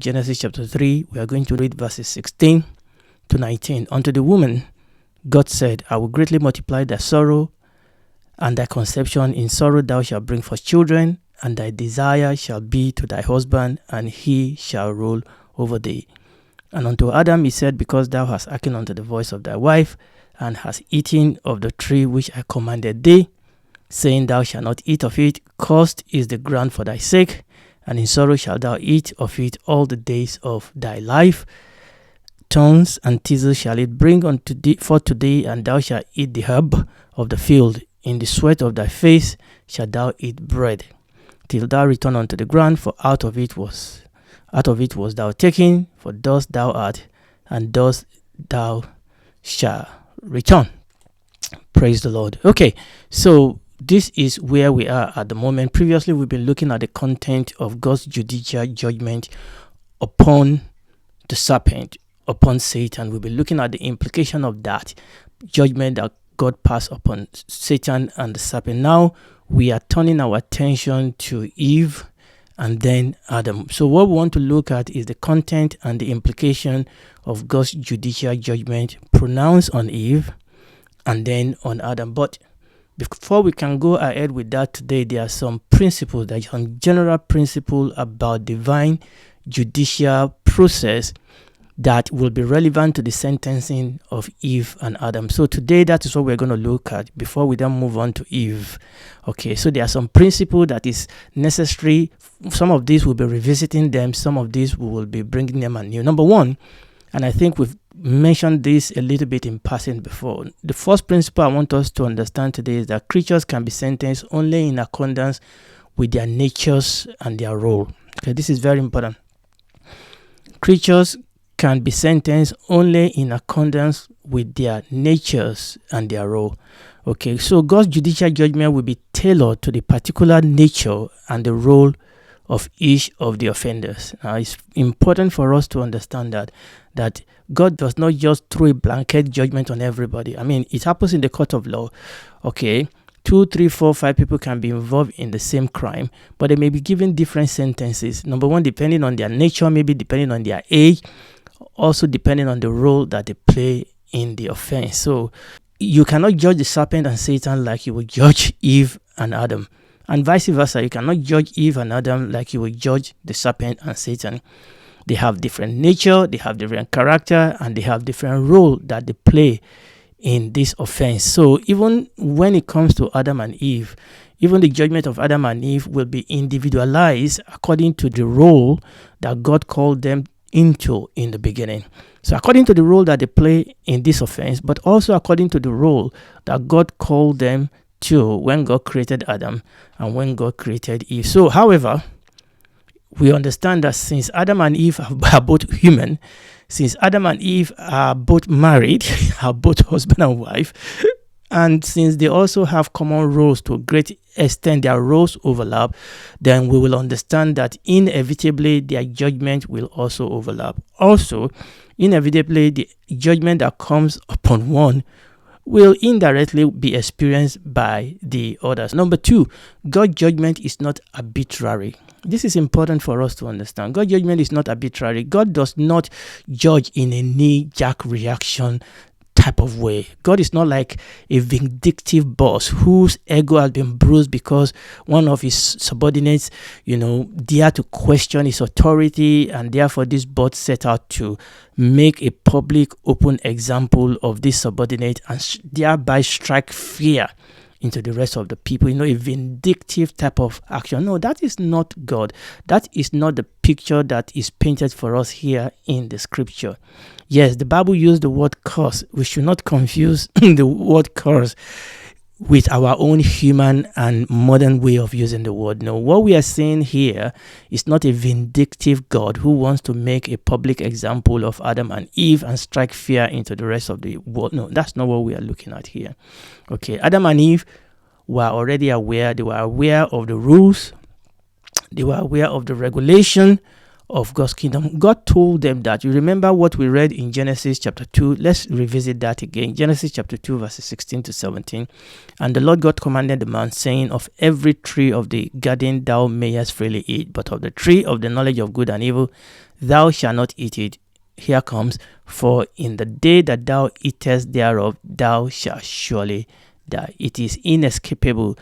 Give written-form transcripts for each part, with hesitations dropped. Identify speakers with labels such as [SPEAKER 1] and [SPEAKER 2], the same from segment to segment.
[SPEAKER 1] Genesis chapter 3, we are going to read verses 16 to 19. Unto the woman, God said, I will greatly multiply thy sorrow and thy conception. In sorrow thou shalt bring forth children, and thy desire shall be to thy husband, and he shall rule over thee. And unto Adam he said, because thou hast hearkened unto the voice of thy wife, and hast eaten of the tree which I commanded thee, saying, thou shalt not eat of it, cursed is the ground for thy sake, and in sorrow shalt thou eat of it all the days of thy life. Thorns and thistles shall it bring unto thee, forth to thee, and thou shalt eat the herb of the field. In the sweat of thy face shalt thou eat bread, till thou return unto the ground, for out of it was thou taken, for dust thou art, and dust thou shalt return. Praise the Lord. Okay, so this is where we are at the moment. Previously, we've been looking at the content of God's judicial judgment upon the serpent, upon Satan. We'll be looking at the implication of that judgment that God passed upon Satan and the serpent. Now, we are turning our attention to Eve and then Adam. So what we want to look at is the content and the implication of God's judicial judgment pronounced on Eve and then on Adam. But before we can go ahead with that today, there are some principles, there are some general principles about divine judicial process that will be relevant to the sentencing of Eve and Adam. So today, that is what we're going to look at before we then move on to Eve. Okay, so there are some principles that is necessary. Some of these we'll be revisiting them. Some of these we will be bringing them anew. Number one, and I think we've mentioned this a little bit in passing before. The first principle I want us to understand today is that creatures can be sentenced only in accordance with their natures and their role. Okay, this is very important. Creatures can be sentenced only in accordance with their natures and their role. Okay, so God's judicial judgment will be tailored to the particular nature and the role of each of the offenders. Now, it's important for us to understand that God does not just throw a blanket judgment on everybody. I mean, it happens in the court of law. Okay, 2, 3, 4, 5 people can be involved in the same crime, but they may be given different sentences. Number one, depending on their nature, maybe depending on their age, also depending on the role that they play in the offense. So you cannot judge the serpent and Satan like you would judge Eve and Adam. And vice versa, you cannot judge Eve and Adam like you would judge the serpent and Satan. They have different nature, they have different character, and they have different role that they play in this offense. So even when it comes to Adam and Eve, even the judgment of Adam and Eve will be individualized according to the role that God called them into in the beginning. So according to the role that they play in this offense, but also according to the role that God called them to when God created Adam and when God created Eve. So however, we understand that since Adam and Eve are both human, since Adam and Eve are both married, are both husband and wife, and since they also have common roles to a great extent, their roles overlap, then we will understand that inevitably their judgment will also overlap. Also, inevitably the judgment that comes upon one will indirectly be experienced by the others. Number two, God's judgment is not arbitrary. This is important for us to understand. God's judgment is not arbitrary. God does not judge in a knee-jerk reaction type of way. God is not like a vindictive boss whose ego has been bruised because one of his subordinates, dare to question his authority, and therefore this boss set out to make a public, open example of this subordinate and thereby strike fear into the rest of the people. A vindictive type of action. No, that is not God. That is not the picture that is painted for us here in the scripture. Yes, the Bible used the word curse. We should not confuse the word curse with our own human and modern way of using the word. No, what we are saying here is not a vindictive God who wants to make a public example of Adam and Eve and strike fear into the rest of the world. No, that's not what we are looking at here. Okay, Adam and Eve were already aware. They were aware of the rules. They were aware of the regulation of God's kingdom. God told them that. You remember what we read in Genesis chapter 2. Let's revisit that again. Genesis chapter 2, verses 16 to 17. And the Lord God commanded the man, saying, of every tree of the garden thou mayest freely eat, but of the tree of the knowledge of good and evil thou shalt not eat it. Here comes, for in the day that thou eatest thereof thou shalt surely die. It is inescapable.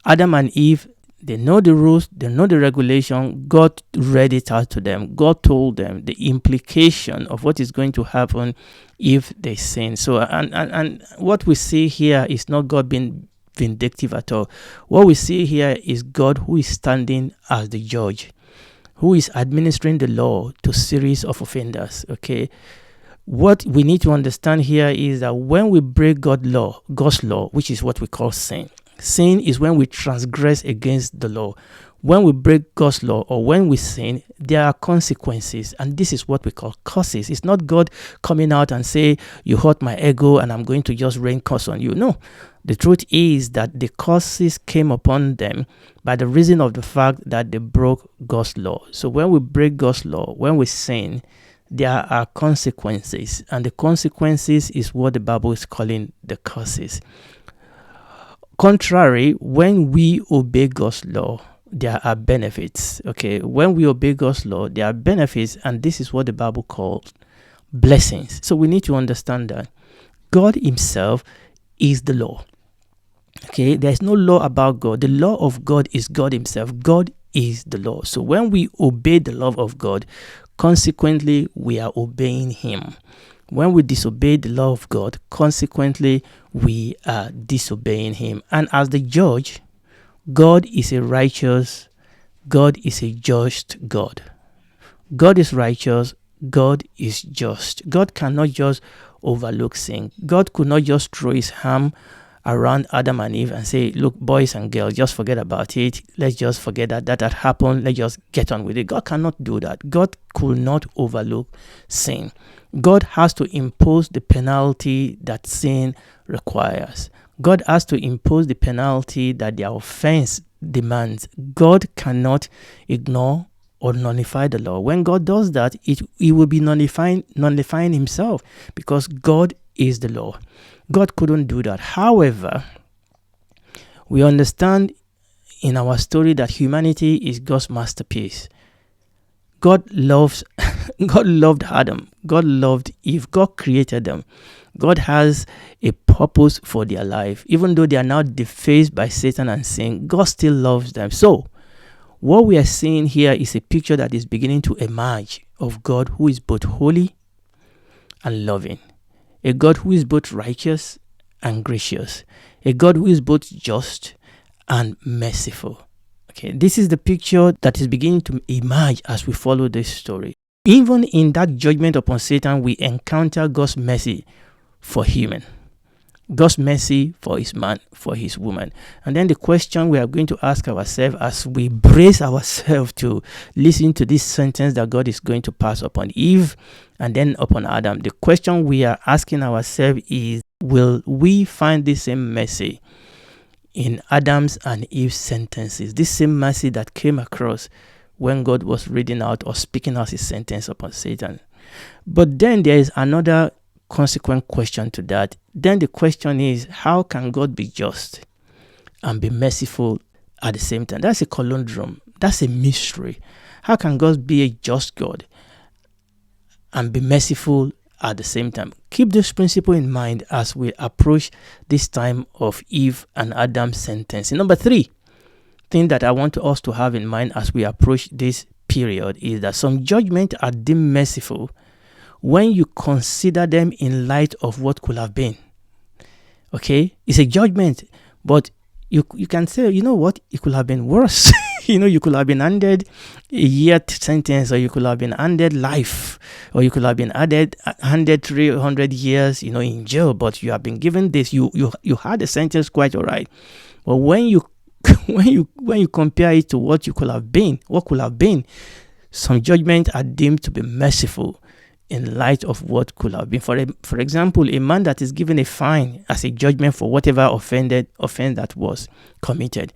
[SPEAKER 1] Adam and Eve, they know the rules, they know the regulation. God read it out to them. God told them the implication of what is going to happen if they sin. So, and what we see here is not God being vindictive at all. What we see here is God who is standing as the judge, who is administering the law to series of offenders. Okay. What we need to understand here is that when we break God's law, which is what we call sin. Sin is when we transgress against the law. When we break God's law or when we sin, there are consequences, and this is what we call curses. It's not God coming out and say, you hurt my ego and I'm going to just rain curse on you. No, the truth is that the curses came upon them by the reason of the fact that they broke God's law. So when we break God's law, when we sin, there are consequences, and the consequences is what the Bible is calling the curses. Contrary, when we obey God's law, there are benefits. Okay, when we obey God's law, there are benefits, and this is what the Bible calls blessings. So we need to understand that God Himself is the law. Okay, there's no law about God. The law of God is God Himself. God is the law. So when we obey the law of God, consequently, we are obeying Him. When we disobey the law of God, consequently, we are disobeying Him. And as the judge, God is a righteous, God is a just God. God is righteous, God is just. God cannot just overlook sin. God could not just throw His arm around Adam and Eve and say, look, boys and girls, just forget about it. Let's just forget that had happened. Let's just get on with it. God cannot do that. God could not overlook sin. God has to impose the penalty that sin requires. God has to impose the penalty that their offense demands. God cannot ignore or nullify the law. When God does that, He will be nullifying Himself, because God is the law. God couldn't do that. However, we understand in our story that humanity is God's masterpiece. God loved Adam. God loved Eve. God created them. God has a purpose for their life. Even though they are now defaced by Satan and sin, God still loves them. So, what we are seeing here is a picture that is beginning to emerge of God who is both holy and loving. A God who is both righteous and gracious. A God who is both just and merciful. Okay, this is the picture that is beginning to emerge as we follow this story. Even in that judgment upon Satan, we encounter God's mercy for human. God's mercy for His man, for His woman. And then the question we are going to ask ourselves as we brace ourselves to listen to this sentence that God is going to pass upon Eve and then upon Adam. The question we are asking ourselves is, will we find the same mercy in Adam's and Eve's sentences? This same mercy that came across when God was reading out or speaking out His sentence upon Satan. But then there is another consequent question to that. Then the question is, how can God be just and be merciful at the same time? That's a conundrum. That's a mystery. How can God be a just God and be merciful at the same time? Keep this principle in mind as we approach this time of Eve and Adam's sentence. Number 3 thing that I want us to have in mind as we approach this period is that some judgments are deemed merciful when you consider them in light of what could have been. Okay, it's a judgment, but you can say, you know what, it could have been worse. You could have been handed a year sentence, or you could have been handed life, or you could have been handed 300 years, in jail. But you have been given this. You had a sentence quite all right. But when you compare it to what could have been, some judgments are deemed to be merciful in light of what could have been. For example, a man that is given a fine as a judgment for whatever offense that was committed.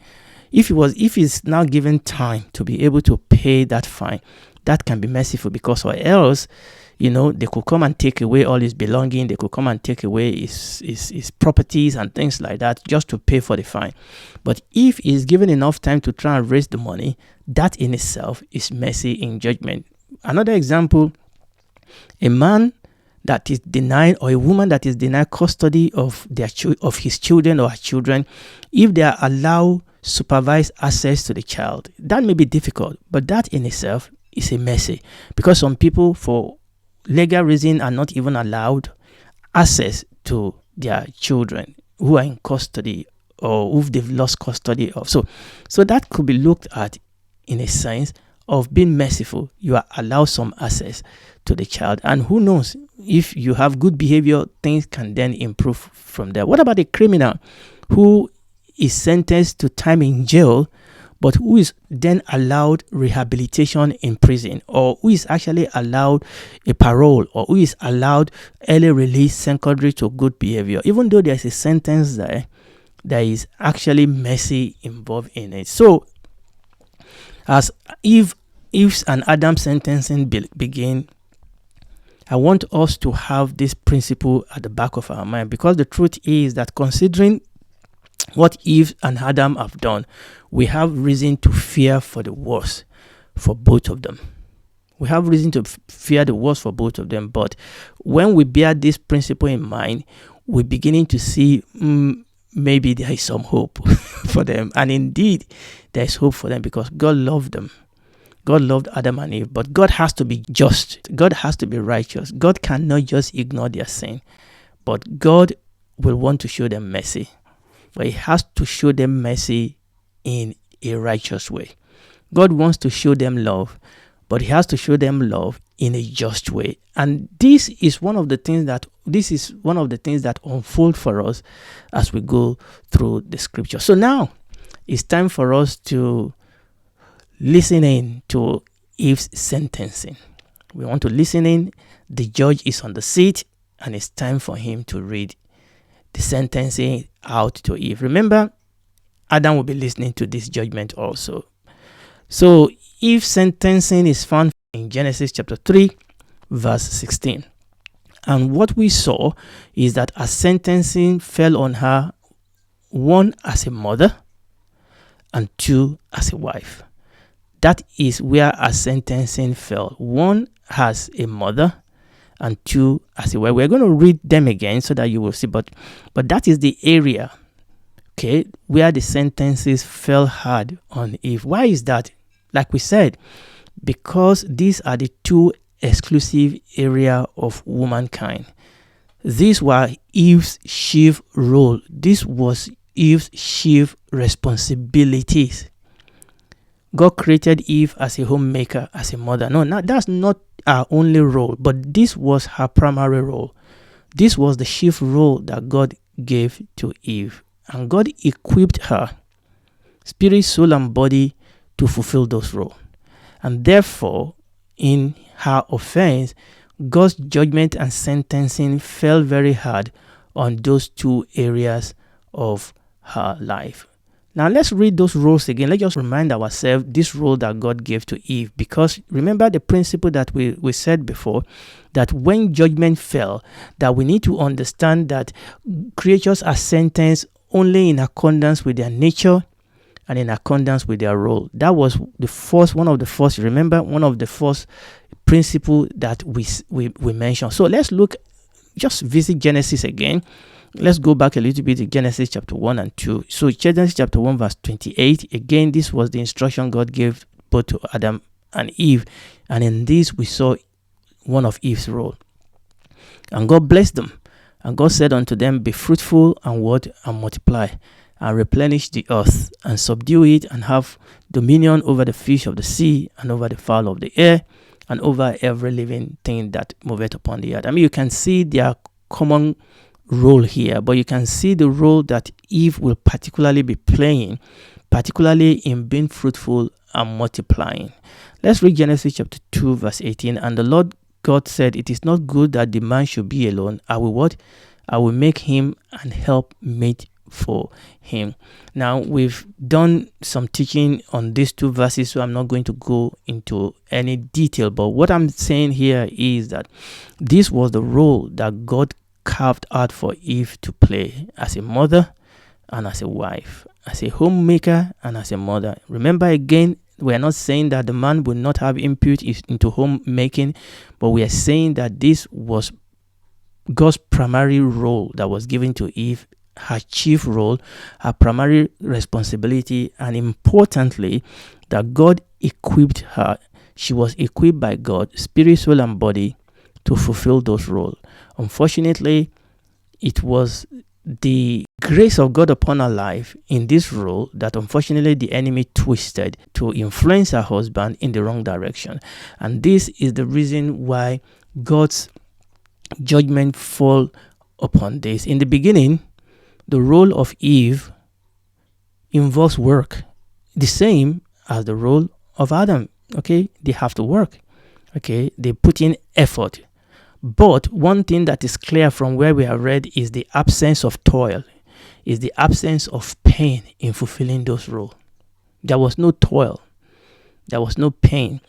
[SPEAKER 1] If he's now given time to be able to pay that fine, that can be merciful, because or else, they could come and take away all his belongings. They could come and take away his properties and things like that just to pay for the fine. But if he's given enough time to try and raise the money, that in itself is mercy in judgment. Another example, a man that is denied, or a woman that is denied custody of his children or her children, if they are allowed supervised access to the child, that may be difficult, but that in itself is a mercy, because some people, for legal reason, are not even allowed access to their children who are in custody or who they've lost custody of. So that could be looked at in a sense of being merciful. You are allowed some access to the child, and who knows, if you have good behavior, things can then improve from there. What about a criminal who is sentenced to time in jail, but who is then allowed rehabilitation in prison, or who is actually allowed a parole, or who is allowed early release secondary to good behavior? Even though there's a sentence there is actually mercy involved in it. So as Eve and Adam sentencing begin, I want us to have this principle at the back of our mind, because the truth is that, considering what Eve and Adam have done, we have reason to fear for the worst for both of them. We have reason to fear the worst for both of them. But when we bear this principle in mind, we're beginning to see maybe there is some hope for them. And indeed, there is hope for them, because God loved them. God loved Adam and Eve, but God has to be just. God has to be righteous. God cannot just ignore their sin, but God will want to show them mercy. But he has to show them mercy in a righteous way. God wants to show them love, but he has to show them love in a just way. And this is one of the things that unfold for us as we go through the scripture. So now it's time for us to listen in to Eve's sentencing. We want to listen in. The judge is on the seat, and it's time for him to read the sentencing out to Eve. Remember, Adam will be listening to this judgment also. So Eve's sentencing is found in Genesis chapter 3, verse 16. And what we saw is that a sentencing fell on her, 1, as a mother, and 2, as a wife. That is where a sentencing fell. 1 as a mother, and 2 as a wife. We're going to read them again so that you will see. But that is the area, okay, where the sentences fell hard on Eve. Why is that? Like we said, because these are the 2 exclusive area of womankind. These were Eve's chief role. This was Eve's chief responsibilities. God created Eve as a homemaker, as a mother. No, that's not her only role, but this was her primary role. This was the chief role that God gave to Eve. And God equipped her, spirit, soul, and body, to fulfill those roles. And therefore, in her offense, God's judgment and sentencing fell very hard on those 2 areas of her life. Now let's read those roles again. Let's just remind ourselves this role that God gave to Eve, because remember the principle that we said before, that when judgment fell, that we need to understand that creatures are sentenced only in accordance with their nature and in accordance with their role. That was one of the first principle that we mentioned. So let's just visit Genesis again. Let's go back a little bit to Genesis chapter 1 and 2. So Genesis chapter 1 verse 28. Again, this was the instruction God gave both to Adam and Eve. And in this we saw one of Eve's role. And God blessed them. And God said unto them, be fruitful and multiply, and replenish the earth, and subdue it, and have dominion over the fish of the sea, and over the fowl of the air, and over every living thing that moveth upon the earth. I mean, you can see their common role here, but you can see the role that Eve will particularly be playing, particularly in being fruitful and multiplying. Let's read Genesis chapter 2 verse 18. And the Lord God said, it is not good that the man should be alone. I will what? I will make him an help meet for him. Now, we've done some teaching on these two verses, so I'm not going to go into any detail. But what I'm saying here is that this was the role that God carved out for Eve to play as a mother and as a wife, as a homemaker and as a mother. Remember again, we are not saying that the man will not have input into homemaking, but we are saying that this was God's primary role that was given to Eve, her chief role, her primary responsibility, and importantly, that God equipped her. She was equipped by God, spirit, soul, and body, to fulfill those roles. Unfortunately, it was the grace of God upon her life in this role that unfortunately the enemy twisted to influence her husband in the wrong direction. And this is the reason why God's judgment fall upon this. In the beginning, the role of Eve involves work, the same as the role of Adam. Okay, they have to work. Okay, they put in effort. But one thing that is clear from where we have read is the absence of toil, is the absence of pain in fulfilling those roles. There was no toil. There was no pain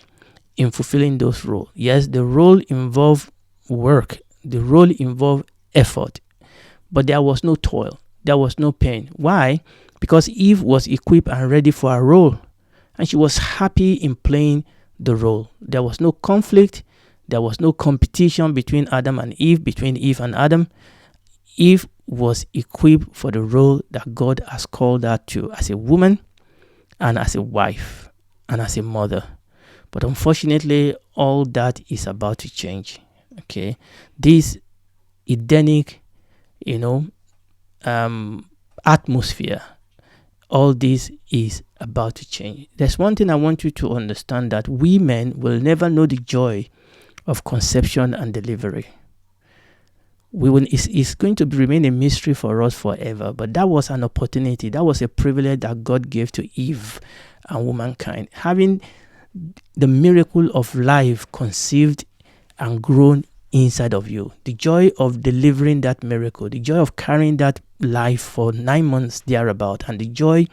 [SPEAKER 1] in fulfilling those roles. Yes, the role involved work. The role involved effort. But there was no toil. There was no pain. Why? Because Eve was equipped and ready for a role. And she was happy in playing the role. There was no conflict. There was no competition between Adam and Eve, between Eve and Adam. Eve was equipped for the role that God has called her to as a woman and as a wife and as a mother. But unfortunately, all that is about to change. Okay, this Edenic, atmosphere, all this is about to change. There's one thing I want you to understand, that we men will never know the joy of conception and delivery. It's going to remain a mystery for us forever, but that was an opportunity, that was a privilege that God gave to Eve and womankind, having the miracle of life conceived and grown inside of you. The joy of delivering that miracle, the joy of carrying that life for 9 months thereabout, and the joy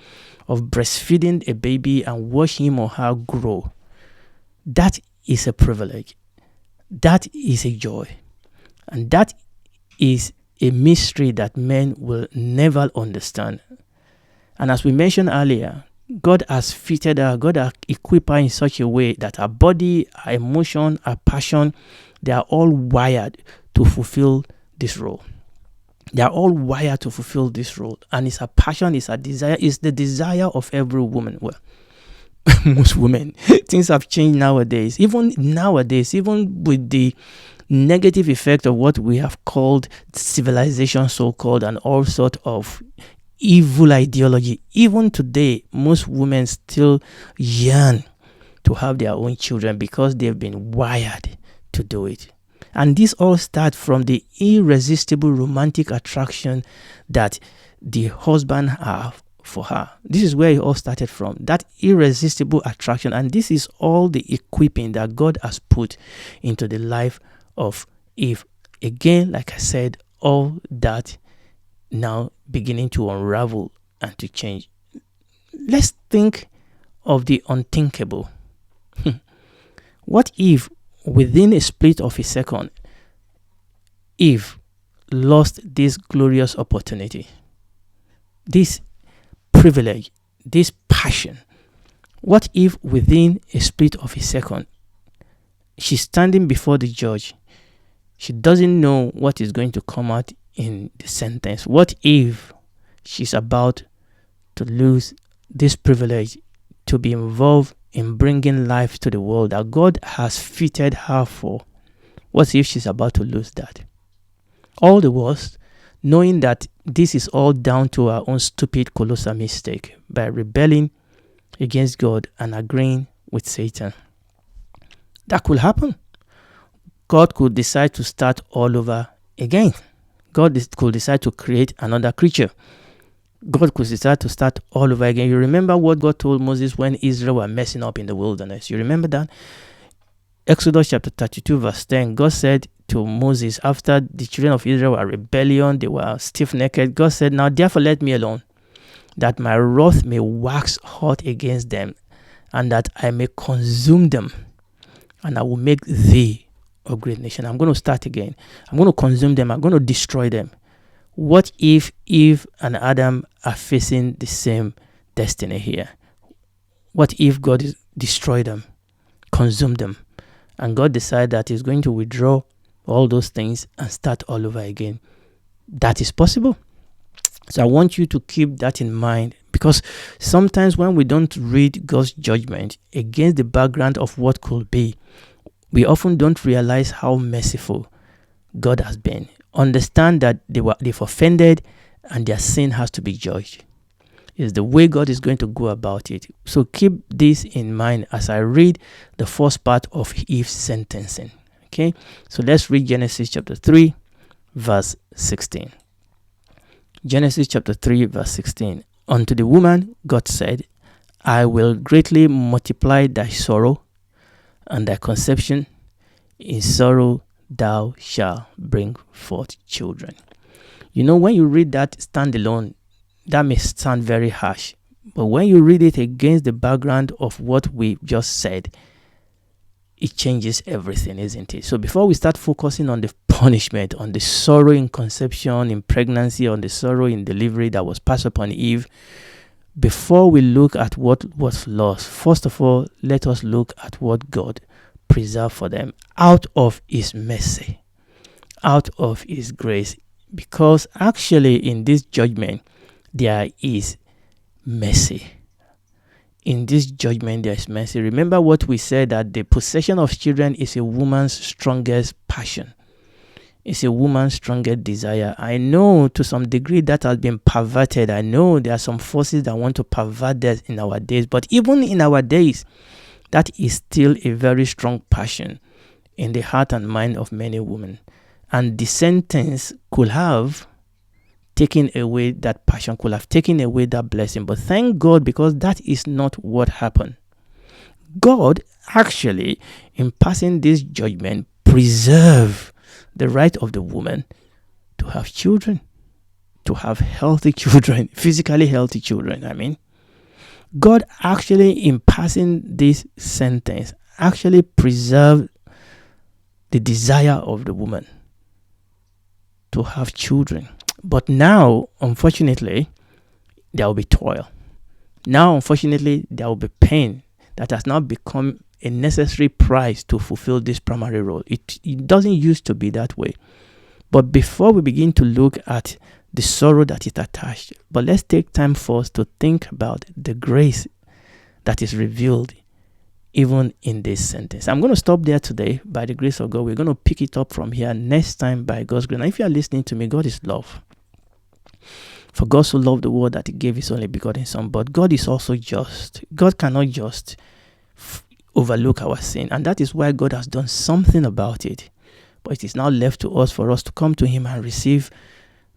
[SPEAKER 1] of breastfeeding a baby and watching him or her grow. That is a privilege. That is a joy. And that is a mystery that men will never understand. And as we mentioned earlier, God has fitted her, God has equipped her in such a way that her body, her emotion, her passion, they are all wired to fulfill this role. They are all wired to fulfill this role. And it's her passion, it's her desire, it's the desire of every woman. Well, most women. Things have changed nowadays. Even with the negative effect of what we have called civilization, so-called, and all sort of evil ideology. Even today, most women still yearn to have their own children because they've been wired to do it. And this all starts from the irresistible romantic attraction that the husband have for her. This is where it all started from, that irresistible attraction. And this is all the equipping that God has put into the life of Eve. Again, like I said, all that now beginning to unravel and to change. Let's think of the unthinkable. What if within a split of a second, Eve lost this glorious opportunity, this privilege, this passion? What if within a split of a second, she's standing before the judge, she doesn't know what is going to come out in the sentence? What if she's about to lose this privilege to be involved in bringing life to the world that God has fitted her for? What if she's about to lose that? All the worse, knowing that this is all down to her own stupid colossal mistake by rebelling against God and agreeing with Satan. That could happen. God could decide to start all over again. God could decide to create another creature. God could decide to start all over again. You remember what God told Moses when Israel were messing up in the wilderness? You remember that? Exodus chapter 32 verse 10, God said to Moses after the children of Israel were rebellion, they were stiff-necked. God said, now therefore let me alone, that my wrath may wax hot against them, and that I may consume them, and I will make thee a great nation. I'm going to start again. I'm going to consume them. I'm going to destroy them. What if Eve and Adam are facing the same destiny here? What if God destroyed them, consumed them, and God decided that He's going to withdraw all those things and start all over again? That is possible. So I want you to keep that in mind, because sometimes when we don't read God's judgment against the background of what could be, we often don't realize how merciful God has been. Understand that they've offended and their sin has to be judged. It's the way God is going to go about it. So keep this in mind as I read the first part of Eve's sentencing. Okay, so let's read Genesis chapter 3, verse 16. Genesis chapter 3, verse 16. Unto the woman, God said, I will greatly multiply thy sorrow and thy conception. In sorrow thou shalt bring forth children. You know, when you read that standalone, that may sound very harsh. But when you read it against the background of what we just said, it changes everything, isn't it? So before we start focusing on the punishment, on the sorrow in conception, in pregnancy, on the sorrow in delivery that was passed upon Eve, before we look at what was lost, first of all, let us look at what God preserved for them out of His mercy, out of His grace. Because actually in this judgment, there is mercy. In this judgment, there is mercy. Remember what we said, that the possession of children is a woman's strongest passion. It's a woman's strongest desire. I know to some degree that has been perverted. I know there are some forces that want to pervert that in our days. But even in our days, that is still a very strong passion in the heart and mind of many women. And the sentence could have taken away that passion, could have taken away that blessing. But thank God, because that is not what happened. God actually, in passing this judgment, preserved the right of the woman to have children, to have healthy children, physically healthy children, I mean. God actually, in passing this sentence, actually preserved the desire of the woman to have children. But now, unfortunately, there will be toil. Now, unfortunately, there will be pain that has now become a necessary price to fulfill this primary role. It doesn't used to be that way. But before we begin to look at the sorrow that is attached, but let's take time first to think about the grace that is revealed even in this sentence. I'm going to stop there today by the grace of God. We're going to pick it up from here next time by God's grace. And if you are listening to me, God is love. For God so loved the world that He gave His only begotten Son. But God is also just. God cannot just overlook our sin. And that is why God has done something about it. But it is now left to us for us to come to Him and receive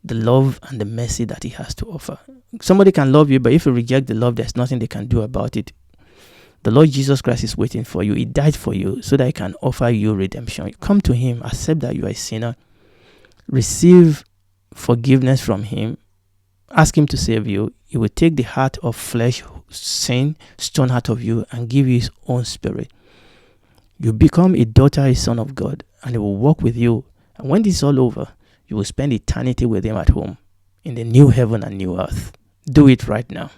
[SPEAKER 1] the love and the mercy that He has to offer. Somebody can love you, but if you reject the love, there's nothing they can do about it. The Lord Jesus Christ is waiting for you. He died for you so that He can offer you redemption. Come to Him, accept that you are a sinner, receive forgiveness from Him, ask Him to save you. He will take the heart of flesh, sin, stone heart of you, and give you His own spirit. You become a daughter, a son of God, and He will walk with you. And when this is all over, you will spend eternity with Him at home in the new heaven and new earth. Do it right now.